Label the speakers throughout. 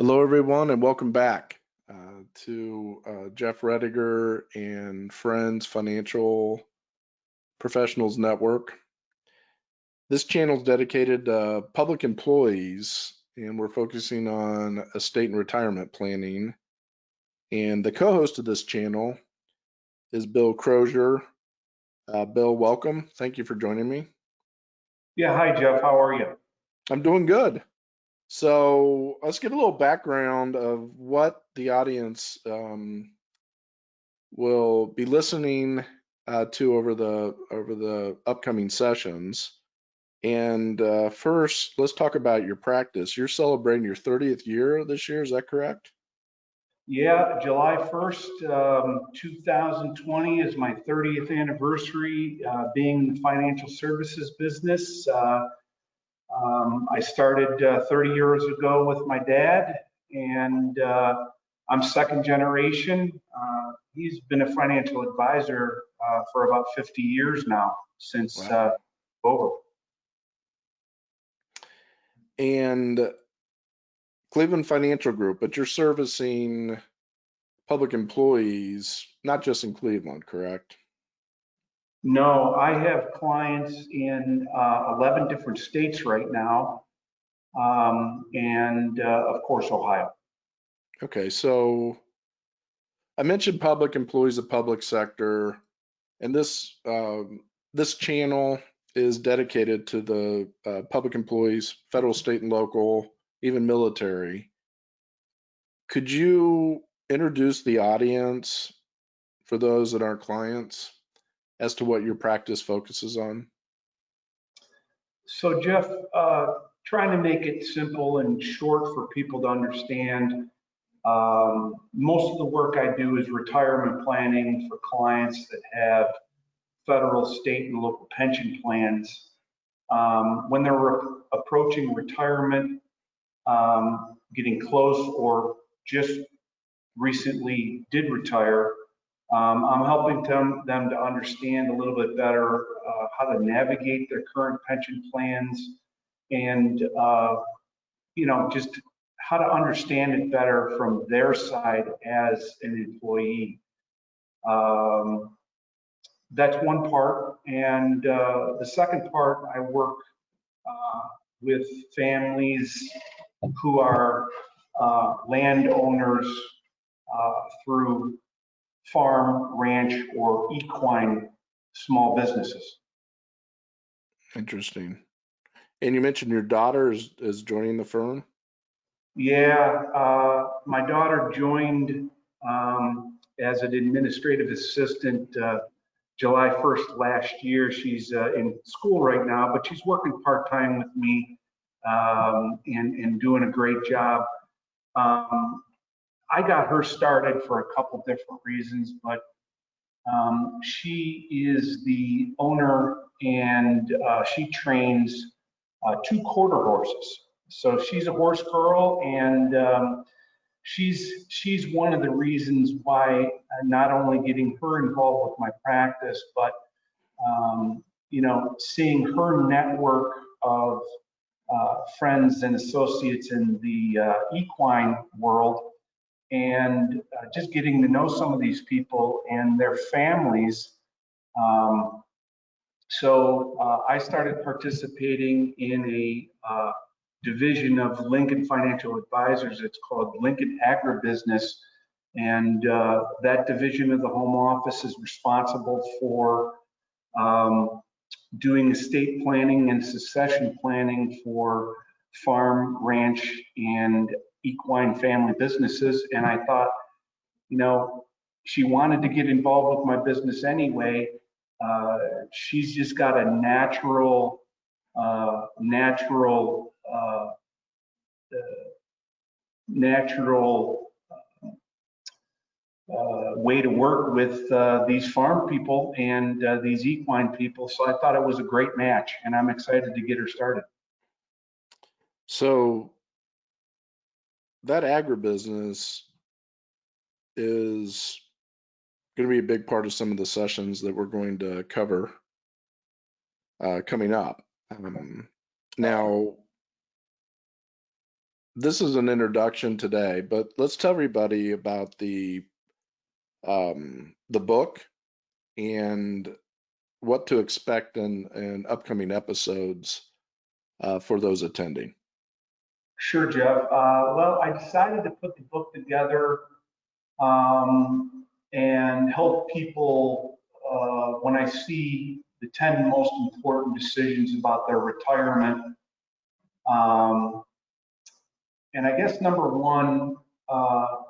Speaker 1: Hello, everyone, and welcome back to Jeff Roediger and Friends Financial Professionals Network. This channel is dedicated to public employees, and we're focusing on estate and retirement planning. And the co-host of this channel is Bill Crozier. Bill, welcome. Thank you for joining me.
Speaker 2: Yeah, hi Jeff, how are you?
Speaker 1: I'm doing good. So let's get a little background of what the audience will be listening to over the upcoming sessions. And first, let's talk about your practice. You're celebrating your 30th year this year, is that correct?
Speaker 2: Yeah, July 1st, 2020 is my 30th anniversary being in the financial services business. I started 30 years ago with my dad, and I'm second generation. He's been a financial advisor for about 50 years now, since
Speaker 1: Wow.
Speaker 2: over.
Speaker 1: And Cleveland Financial Group, but you're servicing public employees, not just in Cleveland, correct?
Speaker 2: No, I have clients in 11 different states right now, and of course, Ohio.
Speaker 1: Okay, so I mentioned public employees of public sector, and this channel is dedicated to the public employees, federal, state, and local, even military. Could you introduce the audience for those that aren't clients as to what your practice focuses on?
Speaker 2: So, Jeff, trying to make it simple and short for people to understand. Most of the work I do is retirement planning for clients that have federal, state, and local pension plans. When they're approaching retirement, getting close, or just recently did retire, I'm helping them to understand a little bit better how to navigate their current pension plans, and just how to understand it better from their side as an employee. That's one part, and the second part, I work with families who are landowners through farm, ranch, or equine small businesses.
Speaker 1: Interesting. And you mentioned your daughter is joining the firm?
Speaker 2: Yeah, my daughter joined as an administrative assistant July 1st last year. She's in school right now, but she's working part-time with me and doing a great job. I got her started for a couple different reasons, but she is the owner, and she trains 2 quarter horses. So she's a horse girl, and she's one of the reasons why not only getting her involved with my practice, but seeing her network of friends and associates in the equine world, and just getting to know some of these people and their families. So I started participating in a division of Lincoln Financial Advisors. It's called Lincoln AgriBusiness. And that division of the home office is responsible for doing estate planning and succession planning for farm, ranch, and equine family businesses. And I thought, she wanted to get involved with my business anyway. She's just got a natural way to work with these farm people and these equine people. So I thought it was a great match, and I'm excited to get her started.
Speaker 1: So that agribusiness is going to be a big part of some of the sessions that we're going to cover coming up. Now, this is an introduction today, but let's tell everybody about the book and what to expect in upcoming episodes for those attending.
Speaker 2: Sure, Jeff. Well, I decided to put the book together and help people when I see the 10 most important decisions about their retirement. And I guess number one of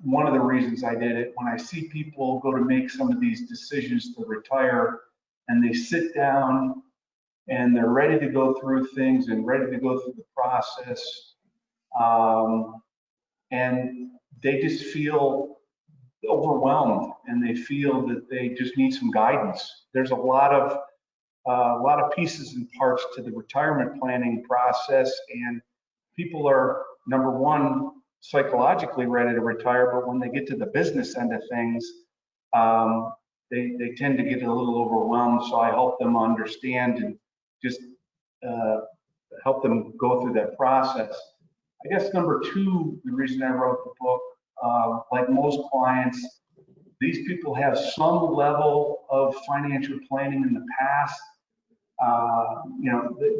Speaker 2: the reasons I did it, when I see people go to make some of these decisions to retire and they sit down and they're ready to go through things and ready to go through the process, and they just feel overwhelmed and they feel that they just need some guidance. There's a lot of pieces and parts to the retirement planning process, and people are, number one, psychologically ready to retire, but when they get to the business end of things, they tend to get a little overwhelmed. So I help them understand and just help them go through that process. I guess number two, the reason I wrote the book, like most clients, these people have some level of financial planning in the past.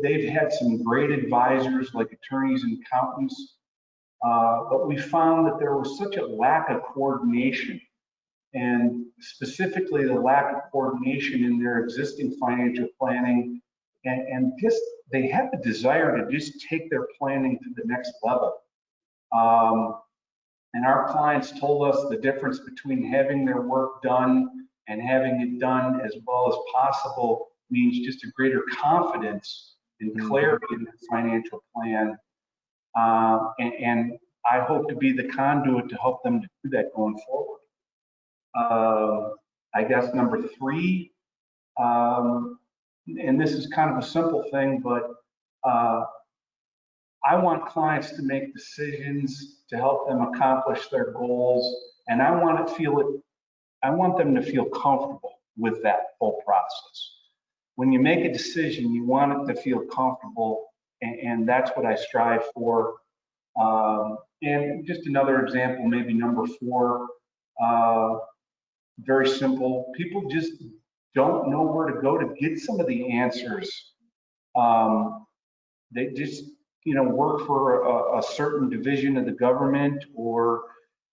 Speaker 2: They've had some great advisors like attorneys and accountants, but we found that there was such a lack of coordination, and specifically the lack of coordination in their existing financial planning, and just they have the desire to just take their planning to the next level. And our clients told us the difference between having their work done and having it done as well as possible means just a greater confidence and clarity in the financial plan. And I hope to be the conduit to help them to do that going forward. I guess number three, and this is kind of a simple thing, but I want clients to make decisions to help them accomplish their goals, and I want them to feel comfortable with that whole process. When you make a decision, you want it to feel comfortable, and that's what I strive for. And just another example, maybe number four, very simple. People just don't know where to go to get some of the answers. They just, work for a certain division of the government, or,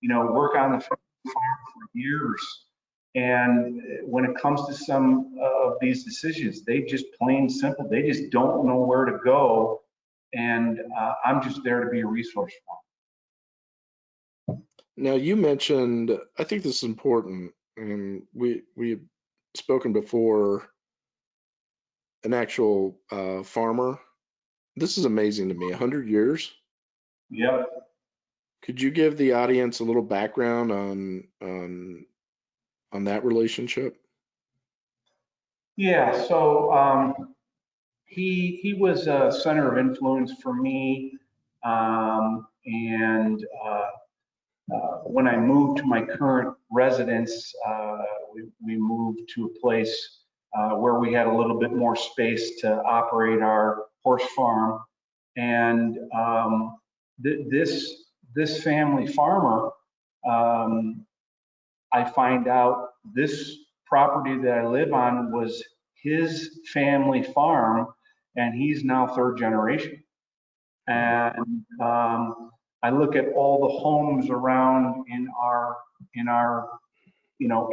Speaker 2: work on the farm for years. And when it comes to some of these decisions, they just plain simple, they just don't know where to go. And I'm just there to be a resource for them.
Speaker 1: Now, you mentioned, I think this is important, and we've spoken before, an actual farmer. This is amazing to me. 100 years.
Speaker 2: Yep.
Speaker 1: Could you give the audience a little background on that relationship?
Speaker 2: Yeah. So he was a center of influence for me, and when I moved to my current residence, we moved to a place where we had a little bit more space to operate our horse farm. And this family farmer, I find out this property that I live on was his family farm, and he's now third generation. And I look at all the homes around in our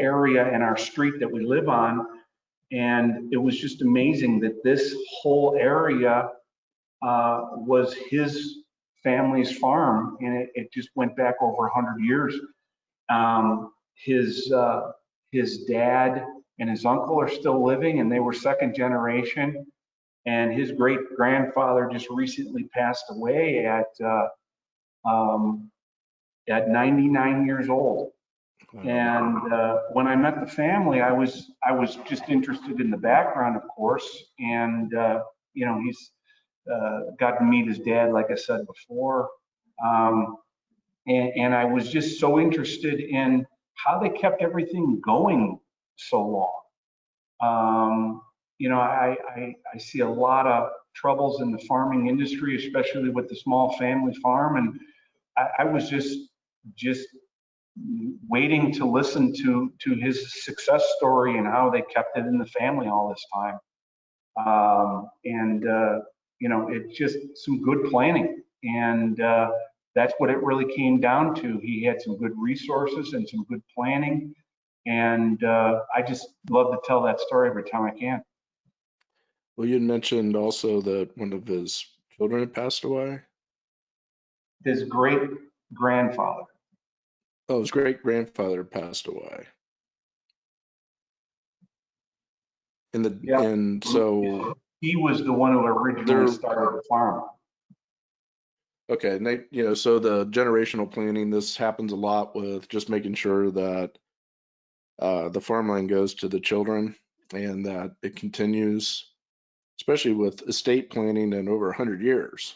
Speaker 2: area and our street that we live on, and it was just amazing that this whole area was his family's farm, and it just went back over 100 years. His dad and his uncle are still living, and they were second generation. And his great grandfather just recently passed away at 99 years old. And when I met the family, I was just interested in the background, of course. And he's got to meet his dad, like I said before. And I was just so interested in how they kept everything going so long. I see a lot of troubles in the farming industry, especially with the small family farm. And I was just waiting to listen to his success story and how they kept it in the family all this time. It's just some good planning. And that's what it really came down to. He had some good resources and some good planning. And I just love to tell that story every time I can.
Speaker 1: Well, you had mentioned also that one of his children had passed away.
Speaker 2: His great grandfather.
Speaker 1: Oh, his great grandfather passed away.
Speaker 2: Yeah.
Speaker 1: And so
Speaker 2: He was the one who originally started the farm.
Speaker 1: Okay, and so the generational planning, this happens a lot with just making sure that the farmland goes to the children and that it continues, especially with estate planning in over 100 years.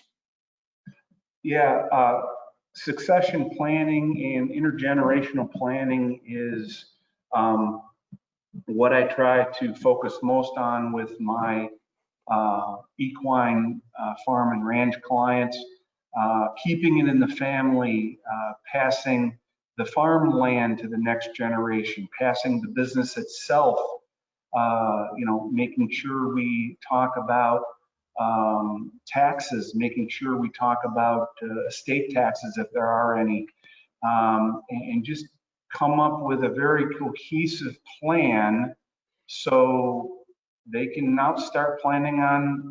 Speaker 2: Yeah, succession planning and intergenerational planning is what I try to focus most on with my equine farm and ranch clients. Keeping it in the family, passing the farmland to the next generation, passing the business itself, making sure we talk about taxes, making sure we talk about estate taxes if there are any, and just come up with a very cohesive plan so they can now start planning on,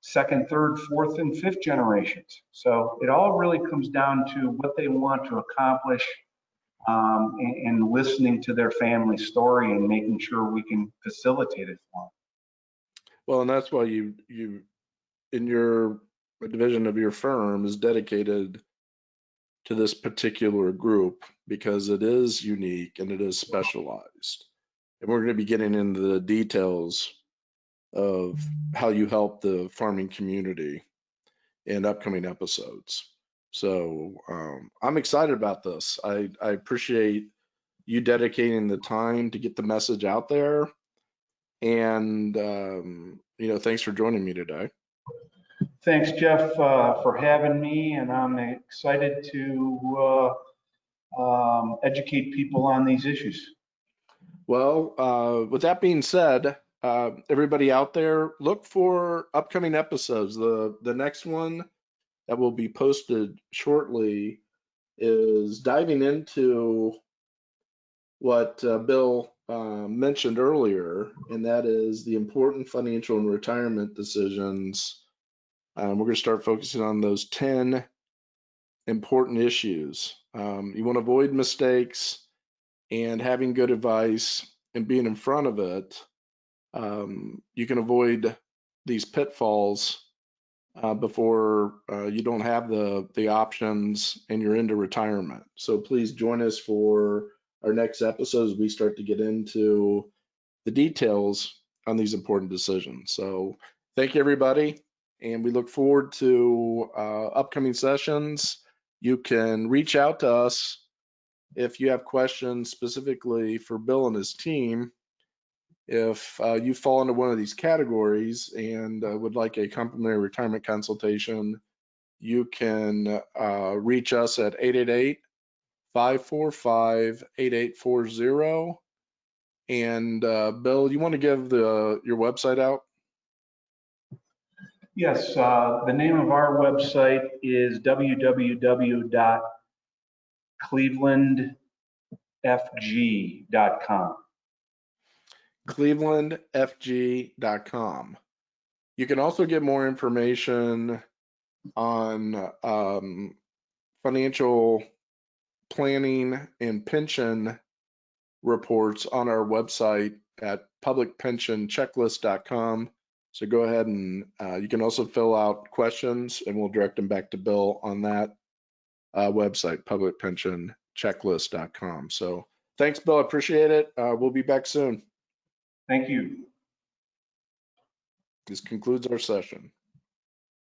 Speaker 2: second, third, fourth, and fifth generations. So it all really comes down to what they want to accomplish, and listening to their family story and making sure we can facilitate it for them.
Speaker 1: Well, and that's why you in your division of your firm is dedicated to this particular group because it is unique and it is specialized. And we're going to be getting into the details of how you help the farming community in upcoming episodes. So I'm excited about this. I appreciate you dedicating the time to get the message out there. And, thanks for joining me today.
Speaker 2: Thanks, Jeff, for having me. And I'm excited to educate people on these issues.
Speaker 1: Well, with that being said, everybody out there, look for upcoming episodes. The next one that will be posted shortly is diving into what Bill mentioned earlier, and that is the important financial and retirement decisions. We're going to start focusing on those 10 important issues. You want to avoid mistakes, and having good advice and being in front of it, you can avoid these pitfalls before you don't have the options and you're into retirement. So please join us for our next episode as we start to get into the details on these important decisions. So thank you, everybody, and we look forward to upcoming sessions. You can reach out to us if you have questions specifically for Bill and his team. If you fall into one of these categories and would like a complimentary retirement consultation, you can reach us at 888-545-8840. And Bill, you want to give your website out?
Speaker 2: Yes, the name of our website is www.clevelandfg.com.
Speaker 1: clevelandfg.com. You can also get more information on financial planning and pension reports on our website at publicpensionchecklist.com. So go ahead and you can also fill out questions and we'll direct them back to Bill on that website, publicpensionchecklist.com. So thanks, Bill. I appreciate it. We'll be back soon.
Speaker 2: Thank you.
Speaker 1: This concludes our session.